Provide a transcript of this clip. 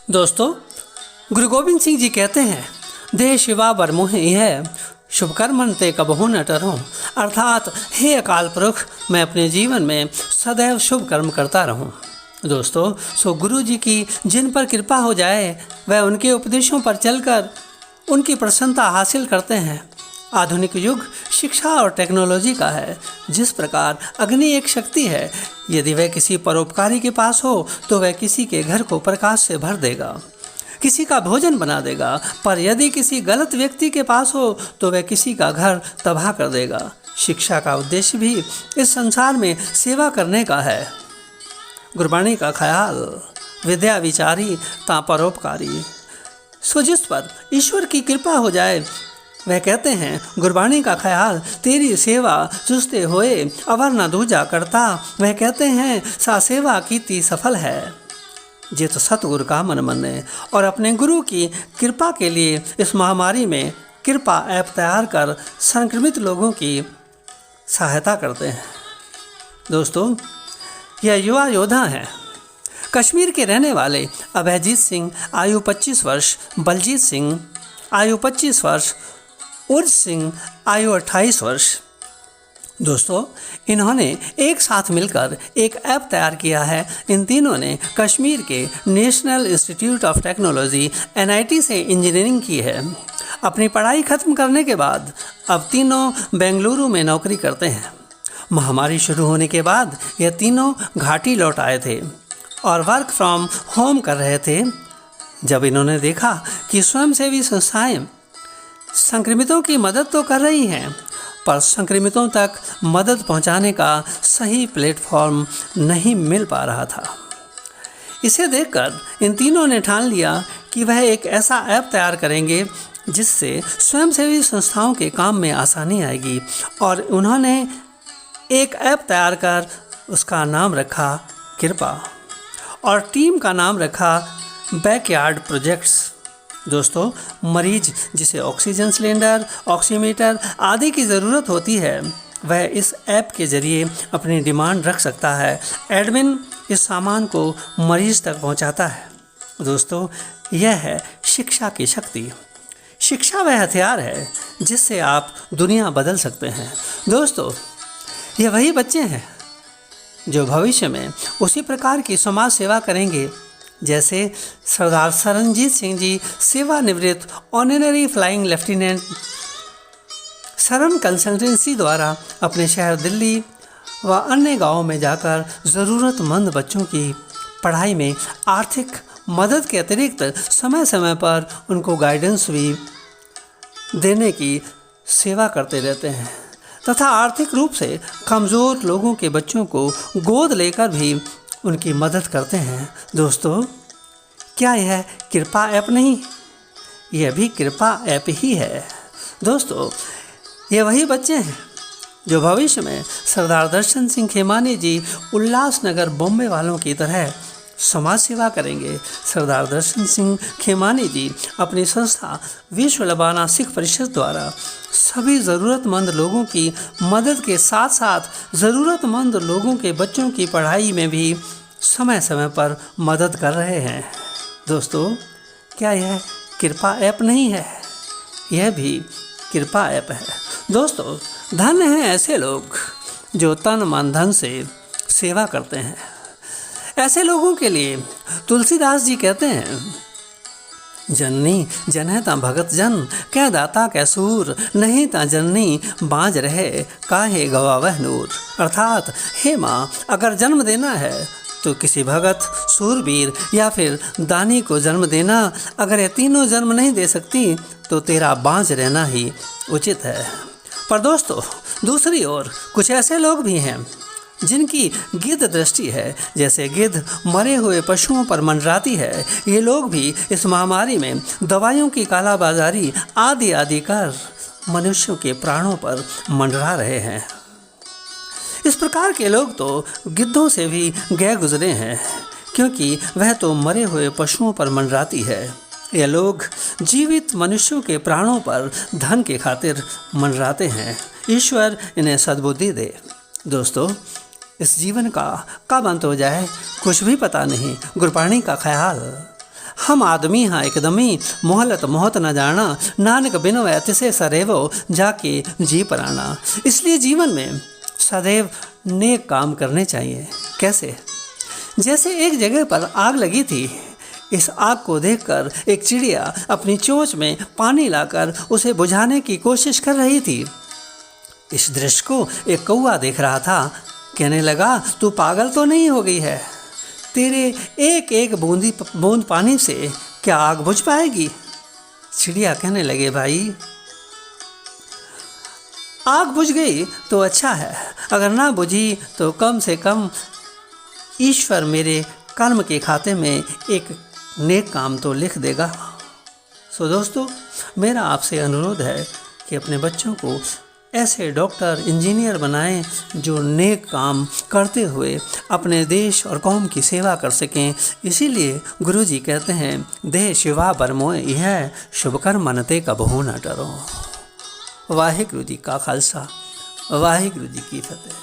दोस्तों, गुरु गोविंद सिंह जी कहते हैं, देह शिवा बर मुँह यह शुभ कर्मन ते कबहू न टरूं। अर्थात हे अकाल पुरख, मैं अपने जीवन में सदैव शुभ कर्म करता रहूं। दोस्तों, सो गुरु जी की जिन पर कृपा हो जाए वह उनके उपदेशों पर चलकर उनकी प्रसन्नता हासिल करते हैं। आधुनिक युग शिक्षा और टेक्नोलॉजी का है। जिस प्रकार अग्नि एक शक्ति है, यदि वह किसी परोपकारी के पास हो तो वह किसी के घर को प्रकाश से भर देगा, किसी का भोजन बना देगा। पर यदि किसी गलत व्यक्ति के पास हो तो वह किसी का घर तबाह कर देगा। शिक्षा का उद्देश्य भी इस संसार में सेवा करने का है। गुरबाणी का ख्याल, विद्या विचारी ता परोपकारी। सो जिस पर ईश्वर की कृपा हो जाए वह कहते हैं, गुरबाणी का ख्याल तेरी सेवा चुस्ते होए अवर न दूजा करता। वह कहते हैं, सा सेवा कीती सफल है जित सतगुरु का मन मने। और अपने गुरु की कृपा के लिए इस महामारी में कृपा ऐप तैयार कर संक्रमित लोगों की सहायता करते हैं। दोस्तों, यह युवा योद्धा हैं। कश्मीर के रहने वाले अभयजीत सिंह आयु 25 वर्ष, बलजीत सिंह आयु 25 वर्ष, उर्ज सिंह आयु 28 वर्ष। दोस्तों, इन्होंने एक साथ मिलकर एक ऐप तैयार किया है। इन तीनों ने कश्मीर के national institute of technology NIT से इंजीनियरिंग की है। अपनी पढ़ाई खत्म करने के बाद अब तीनों बेंगलुरु में नौकरी करते हैं। महामारी शुरू होने के बाद यह तीनों घाटी लौट आए थे और वर्क फ्रॉम होम कर रहे थे। जब इन्होंने देखा कि स्वयंसेवी संस्थाएं संक्रमितों की मदद तो कर रही हैं, पर संक्रमितों तक मदद पहुंचाने का सही प्लेटफॉर्म नहीं मिल पा रहा था, इसे देखकर इन तीनों ने ठान लिया कि वह एक ऐसा ऐप तैयार करेंगे जिससे स्वयंसेवी संस्थाओं के काम में आसानी आएगी। और उन्होंने एक ऐप तैयार कर उसका नाम रखा कृपा और टीम का नाम रखा बैकयार्ड प्रोजेक्ट्स। दोस्तों, मरीज जिसे ऑक्सीजन सिलेंडर, ऑक्सीमीटर आदि की ज़रूरत होती है, वह इस ऐप के ज़रिए अपनी डिमांड रख सकता है। एडमिन इस सामान को मरीज तक पहुंचाता है। दोस्तों, यह है शिक्षा की शक्ति। शिक्षा वह हथियार है जिससे आप दुनिया बदल सकते हैं। दोस्तों, ये वही बच्चे हैं जो भविष्य में उसी प्रकार की समाज सेवा करेंगे जैसे सरदार सरनजीत सिंह जी, सेवानिवृत्त honorary flying lieutenant, Saran consultancy द्वारा अपने शहर दिल्ली व अन्य गांवों में जाकर ज़रूरतमंद बच्चों की पढ़ाई में आर्थिक मदद के अतिरिक्त समय समय पर उनको गाइडेंस भी देने की सेवा करते रहते हैं तथा आर्थिक रूप से कमज़ोर लोगों के बच्चों को गोद लेकर भी उनकी मदद करते हैं। दोस्तों, क्या यह कृपा ऐप नहीं, यह भी कृपा ऐप ही है। दोस्तों, ये वही बच्चे हैं जो भविष्य में सरदार दर्शन सिंह खेमानी जी उल्लासनगर बॉम्बे वालों की तरह समाज सेवा करेंगे। सरदार दर्शन सिंह खेमानी जी अपनी संस्था विश्व लबाना सिख परिषद द्वारा सभी ज़रूरतमंद लोगों की मदद के साथ साथ ज़रूरतमंद लोगों के बच्चों की पढ़ाई में भी समय समय पर मदद कर रहे हैं। दोस्तों, क्या यह कृपा ऐप नहीं है, यह भी कृपा ऐप है। दोस्तों, धन्य हैं ऐसे लोग जो तन मन धन से सेवा करते हैं। ऐसे लोगों के लिए तुलसीदास जी कहते हैं, जननी जन है ता भगत जन, कै दाता कै सूर, नहीं ता जननी बाँझ रहे काहे गवावह नूर। अर्थात, हे माँ, अगर जन्म देना है तो किसी भगत, सूरवीर या फिर दानी को जन्म देना। अगर ये तीनों जन्म नहीं दे सकती तो तेरा बाँझ रहना ही उचित है। पर दोस्तों, दूसरी ओर कुछ ऐसे लोग भी हैं जिनकी गिद्ध दृष्टि है, जैसे गिद्ध मरे हुए पशुओं पर मंडराती है। ये लोग भी इस महामारी में दवाइयों की कालाबाजारी आदि कर मनुष्यों के प्राणों पर मंडरा रहे हैं। इस प्रकार के लोग तो गिद्धों से भी गए गुजरे हैं, क्योंकि वह तो मरे हुए पशुओं पर मंडराती है। ये लोग जीवित मनुष्यों के प्राणों पर धन के खातिर मंडराते हैं। ईश्वर इन्हें सद्बुद्धि दे। दोस्तों, इस जीवन का कब अंत हो जाए कुछ भी पता नहीं। गुरबाणी का ख्याल, हम आदमी हाँ एकदमी मोहलत मोहत न जाना, नानक बिनो ऐतिसे सदैव जाके जी पराना। इसलिए जीवन में सदैव नेक काम करने चाहिए। कैसे? जैसे एक जगह पर आग लगी थी, इस आग को देखकर एक चिड़िया अपनी चोंच में पानी लाकर उसे बुझाने की कोशिश कर रही थी। इस दृश्य को एक कौवा देख रहा था। कहने लगा, तू पागल तो नहीं हो गई है? तेरे एक एक बूंद पानी से क्या आग बुझ पाएगी? चिड़िया कहने लगे, भाई आग बुझ गई तो अच्छा है, अगर ना बुझी तो कम से कम ईश्वर मेरे कर्म के खाते में एक नेक काम तो लिख देगा। सो दोस्तों, मेरा आपसे अनुरोध है कि अपने बच्चों को ऐसे डॉक्टर इंजीनियर बनाएं जो नेक काम करते हुए अपने देश और कौम की सेवा कर सकें। इसीलिए गुरुजी कहते हैं, देह शिवा बरमोए यह शुभ कर्म मनते कबहू न डरो। वाहिगुरु जी का खालसा, वाहिगुरु जी की फतेह।